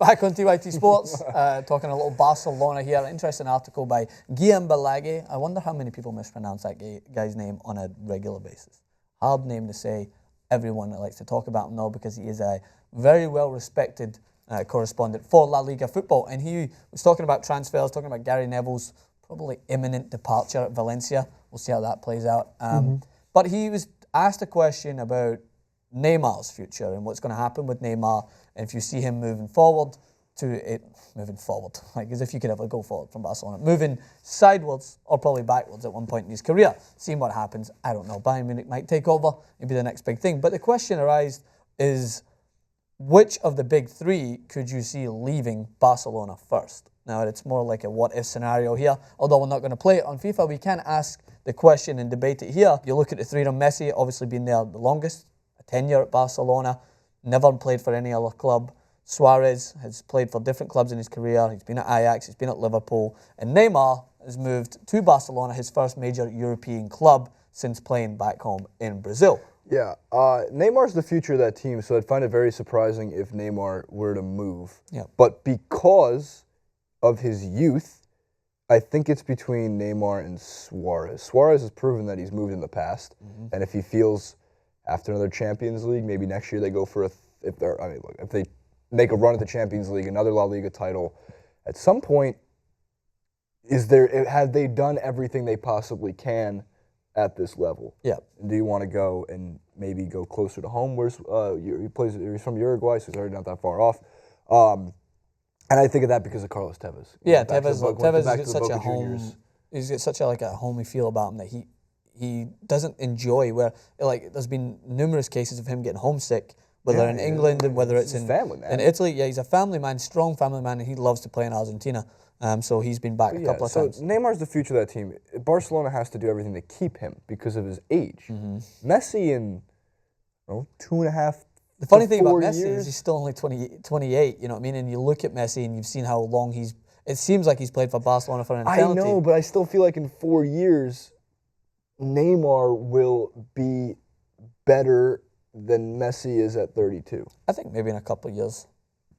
Back on TYT Sports, talking a little Barcelona here. An interesting article by Guillaume Balague. I wonder how many people mispronounce that guy's name on a regular basis. Hard name to say. Everyone that likes to talk about him though, because he is a very well-respected correspondent for La Liga football. And he was talking about transfers, talking about Gary Neville's probably imminent departure at Valencia. We'll see how that plays out. But he was asked a question about Neymar's future and what's going to happen with Neymar, and if you see him moving forward, like as if you could ever go forward from Barcelona, moving sideways or probably backwards at one point in his career. Seeing what happens, I don't know. Bayern Munich might take over, maybe the next big thing. But the question arises is, which of the big three could you see leaving Barcelona first? Now, it's more like a what-if scenario here. Although we're not going to play it on FIFA, we can ask the question and debate it here. You look at the three of them. Messi, obviously been there the longest, a tenure at Barcelona, never played for any other club. Suarez has played for different clubs in his career. He's been at Ajax, he's been at Liverpool. And Neymar has moved to Barcelona, his first major European club since playing back home in Brazil. Yeah, Neymar's the future of that team, so I'd find it very surprising if Neymar were to move. Yeah. But because of his youth, I think it's between Neymar and Suarez. Suarez has proven that he's moved in the past, and if he feels after another Champions League, maybe next year they go for if they make a run at the Champions League, another La Liga title, at some point, have they done everything they possibly can at this level? Yeah. And do you want to go and maybe go closer to home? He's from Uruguay, so he's already not that far off. And I think of that because of Carlos Tevez. Yeah, Tevez has got such a home. He's got such a homey feel about him that he doesn't enjoy. Where there's been numerous cases of him getting homesick, whether in England and whether it's in Italy. Yeah, he's a family man, strong family man, and he loves to play in Argentina. So he's been back a couple of times. So Neymar's the future of that team. Barcelona has to do everything to keep him because of his age. Messi in 2.5. The funny thing about Messi is he's still only 28, you know what I mean? And you look at Messi and you've seen how long it seems like he's played for Barcelona for an eternity. I know, but I still feel like in 4 years, Neymar will be better than Messi is at 32. I think maybe in a couple of years.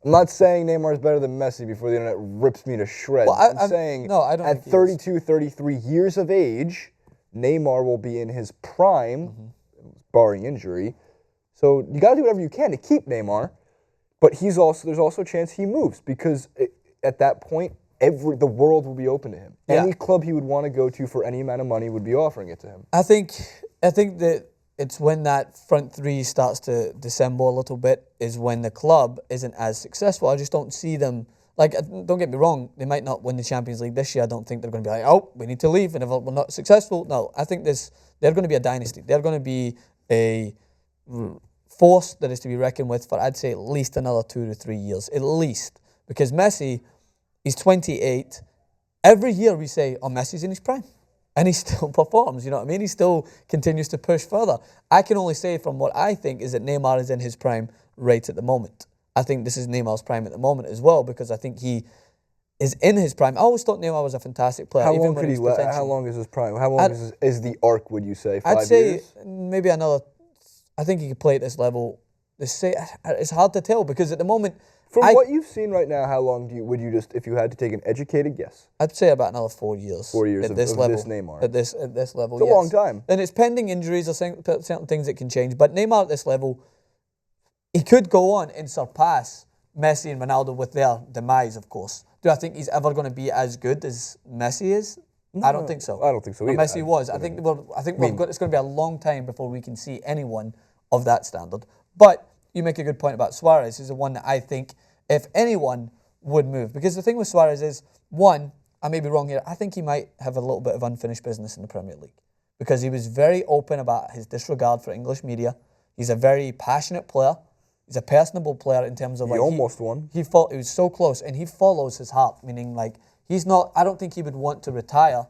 I'm not saying Neymar is better than Messi before the internet rips me to shreds. Well, I'm saying no, I don't at 32, 33 years of age, Neymar will be in his prime, barring injury. So you got to do whatever you can to keep Neymar, but there's also a chance he moves because at that point, the world will be open to him. Yeah. Any club he would want to go to for any amount of money would be offering it to him. I think that it's when that front three starts to dissemble a little bit is when the club isn't as successful. I just don't see them, don't get me wrong, they might not win the Champions League this year. I don't think they're going to be like, oh, we need to leave, and if we're not successful. No, I think they're going to be a dynasty. They're going to be a force that is to be reckoned with for, I'd say, at least another 2 to 3 years, at least. Because Messi, he's 28. Every year we say, oh, Messi's in his prime. And he still performs, you know what I mean? He still continues to push further. I can only say from what I think is that Neymar is in his prime right at the moment. I think this is Neymar's prime at the moment as well, because I think he is in his prime. I always thought Neymar was a fantastic player. How long is his prime? How long is the arc, would you say? 5 years? I'd say maybe another. I think he could play at this level. It's hard to tell because at the moment, from what you've seen right now, how long would you if you had to take an educated guess? I'd say about another 4 years. 4 years at this level. This Neymar. At this level, it's a long time. And it's pending injuries or certain things that can change. But Neymar at this level, he could go on and surpass Messi and Ronaldo with their demise, of course. Do I think he's ever going to be as good as Messi is? No, I don't think so. I don't think so either. Messi was. I think it's going to be a long time before we can see anyone of that standard. But you make a good point about Suarez. He's the one that I think, if anyone, would move. Because the thing with Suarez is, one, I may be wrong here, I think he might have a little bit of unfinished business in the Premier League. Because he was very open about his disregard for English media. He's a very passionate player. He's a personable player in terms of he almost won. He was so close, and he follows his heart, meaning he's not. I don't think he would want to retire,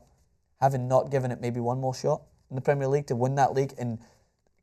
having not given it maybe one more shot in the Premier League to win that league. And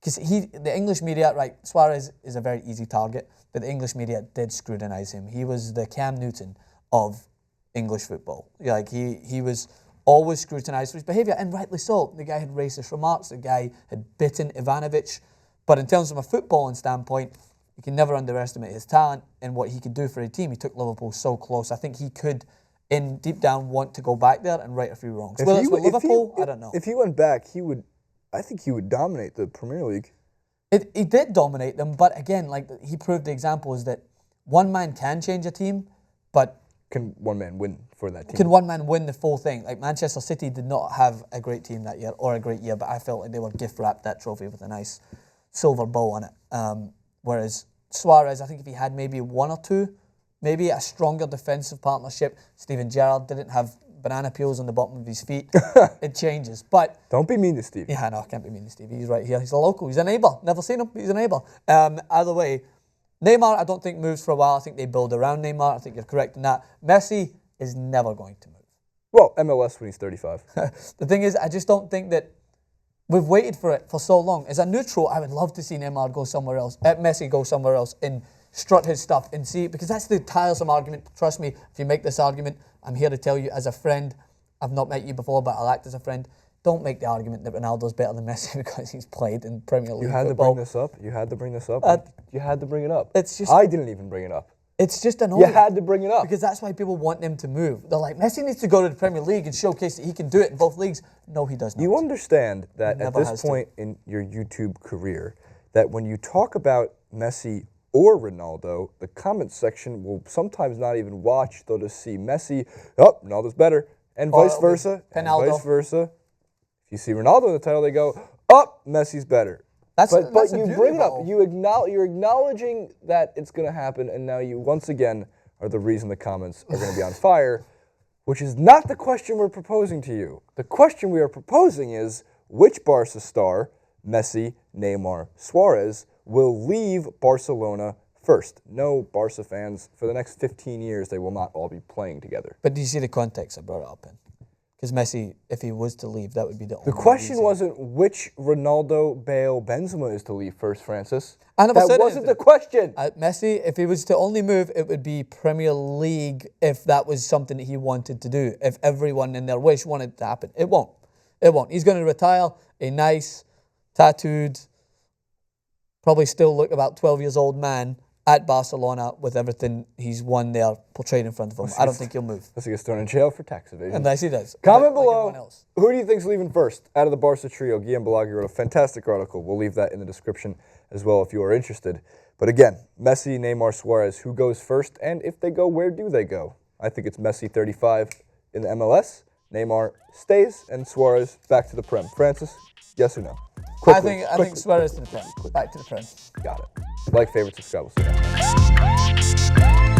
because the English media, right, Suarez is a very easy target, but the English media did scrutinise him. He was the Cam Newton of English football. He was always scrutinised for his behaviour, and rightly so. The guy had racist remarks. The guy had bitten Ivanovic. But in terms of a footballing standpoint, you can never underestimate his talent and what he could do for a team. He took Liverpool so close. I think he could, in deep down, want to go back there and right a few wrongs. Whether it's with Liverpool, I don't know. If he went back, I think he would dominate the Premier League. He did dominate them, but again, like he proved the example is that one man can change a team, but can one man win for that team? Can one man win the full thing? Like Manchester City did not have a great team that year or a great year, but I felt like they were gift wrapped that trophy with a nice silver bow on it. Whereas Suarez, I think if he had maybe one or two, maybe a stronger defensive partnership, Steven Gerrard didn't have banana peels on the bottom of his feet, it changes. But don't be mean to Steve. Yeah, no, I can't be mean to Steve. He's right here. He's a local. He's a neighbour. Never seen him. He's a neighbour. Either way, Neymar, I don't think moves for a while. I think they build around Neymar. I think you're correct in that. Messi is never going to move. Well, MLS when he's 35. The thing is, I just don't think that we've waited for it for so long. As a neutral, I would love to see Neymar go somewhere else, Messi go somewhere else and strut his stuff and see, because that's the tiresome argument. Trust me, if you make this argument, I'm here to tell you as a friend, I've not met you before, but I'll act as a friend. Don't make the argument that Ronaldo's better than Messi because he's played in Premier League football. You had to bring this up. You had to bring this up. You had to bring it up. It's just, I didn't even bring it up. It's just annoying. You had to bring it up. Because that's why people want him to move. They're like, Messi needs to go to the Premier League and showcase that he can do it in both leagues. No, he does not. You understand that at this point in your YouTube career, that when you talk about Messi or Ronaldo, the comment section will sometimes not even watch. They'll just see Messi, oh, Ronaldo's better, and vice versa, and vice versa. If you see Ronaldo in the title, they go, oh, Messi's better. But you bring it up. You're acknowledging that it's going to happen, and now you once again are the reason the comments are going to be on fire, which is not the question we're proposing to you. The question we are proposing is which Barca star, Messi, Neymar, Suarez, will leave Barcelona first. No, Barca fans, for the next 15 years, they will not all be playing together. But do you see the context I brought it up in? Because Messi, if he was to leave, that would be the only The question wasn't which Ronaldo, Bale, Benzema is to leave first, Francis. I never said that wasn't the question. Messi, if he was to only move, it would be Premier League if that was something that he wanted to do. If everyone in their wish wanted it to happen. It won't. It won't. He's going to retire a nice, tattooed, probably still look about 12 years old man at Barcelona with everything he's won there portrayed in front of him. I don't think he'll move. Unless he gets thrown in jail for tax evasion. Unless he does. Comment below, who do you think's leaving first out of the Barca trio? Guillaume Balaghi wrote a fantastic article. We'll leave that in the description as well if you are interested. But again, Messi, Neymar, Suarez, who goes first? And if they go, where do they go? I think it's Messi 35 in the MLS, Neymar stays, and Suarez back to the Prem. Francis, yes or no? Quickly, I think Suarez to the Prem. Back to the Prem. Got it. Like, favorite, subscribe. We'll see you next time.